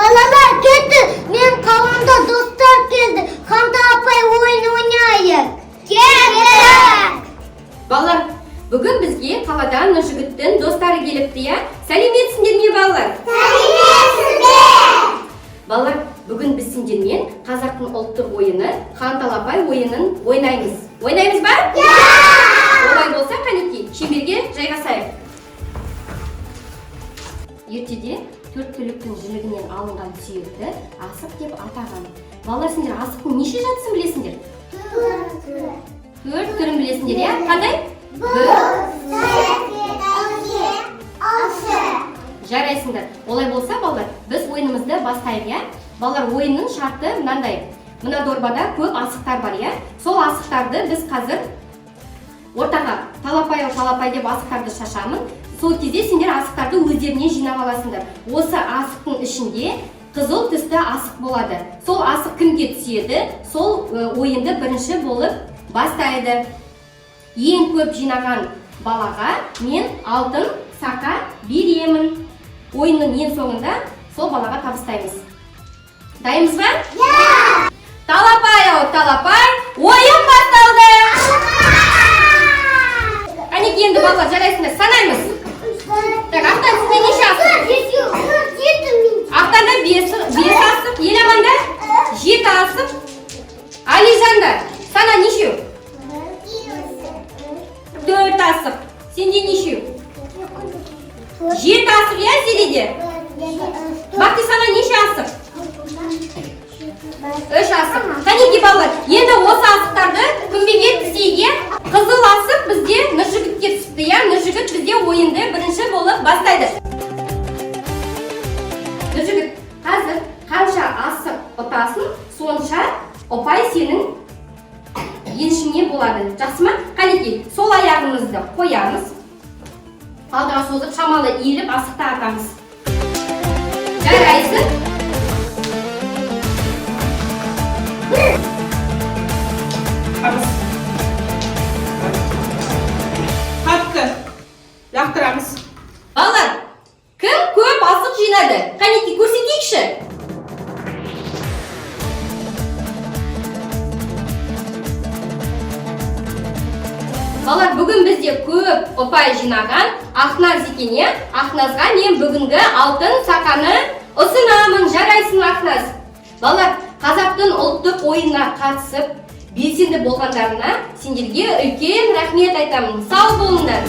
Balalar geldi. Benim kafamda dostlar geldi. Kanta apay oyun oynayayım. Gel. Балалар, бүгін бізге қаладан Нұржігіттің достары келіпті, я? Сәлеметсіңдер ме, балалар? Сәлеметсіздер. Балалар, бүгін біз сендермен қазақтың ұлттық ойыны, Ханталапай ойынын ойнаймыз. Ойнаймыз ба? Олай болса, қанекей, шеңберге жайғасайық. Ертеде төрт түліктің жілігінен алынған сүйекті асық деп атаған. Балалар, сендер асықтың неше жатысын білесіңдер? Төрт түрін білесіңдер, я? Қандай? Жарайсыңдар. Олай болса, балалар, біз ойынымызды бастайық, я? Балалар, ойынның шарты мынандай. Мына дорбада көп асықтар бар, я? Сол асықтарды біз қазір ортаға талапай деп асықтарды шашамын. Сол кезде сендер асықтарды өздеріне жинап аласыңдар. Осы асықтың ішінде қызыл түсті асық болады. Сол асық кімге түседі, сол ойынды бірінші болып бастайды. Ең көп жинаған балаға мен алтын сақа беремін. Ойынның ең соңында сол балаға табыстаймыз. Дайынбыз ба? Талапай, ойын басталды! Қанекей, енді балалар, жарайсыңдар, санаймыз. Так, Ақтан сізде неше асық? Ақтанда 5 асық, Еламанда 7 асық. Алижанда, сана нешеу? 4 асық. Сенде нешеу? 7 асық, я, Зеледе? Бақти, сана неше асық? 3 асық. Қанекей, балалар, енді осы асықтарды күмбеге тізеге. Қызыл асық бізде Нұржігітке түсіпті, я? Нұржігіт бізде ойынды бірінші болып бастайды. Нұржігіт, қазір қанша асық ұтасың, сонша ұпай сенің еншіңе болады. Жақсы ма? Қанекей, сол аяғымызды қоямыз. Алдыға созып, шамалы иіліп, асықты атамыз. Жарайсың. Қатты. Лақтырамыз. Балалар, кім көп асық жинады? Қанекей, көрсетейікші. Балалар, бүгін бізде көп ұпай жинаған Ақназ екен, е? Ақназға мен бүгінгі алтын сақаны ұсынамын. Жарайсың, Ақназ. Балалар, қазақтың ұлттық ойынына қатысып, белсенді болғандарына сендерге үлкен рахмет айтамын. Сау болыңдар.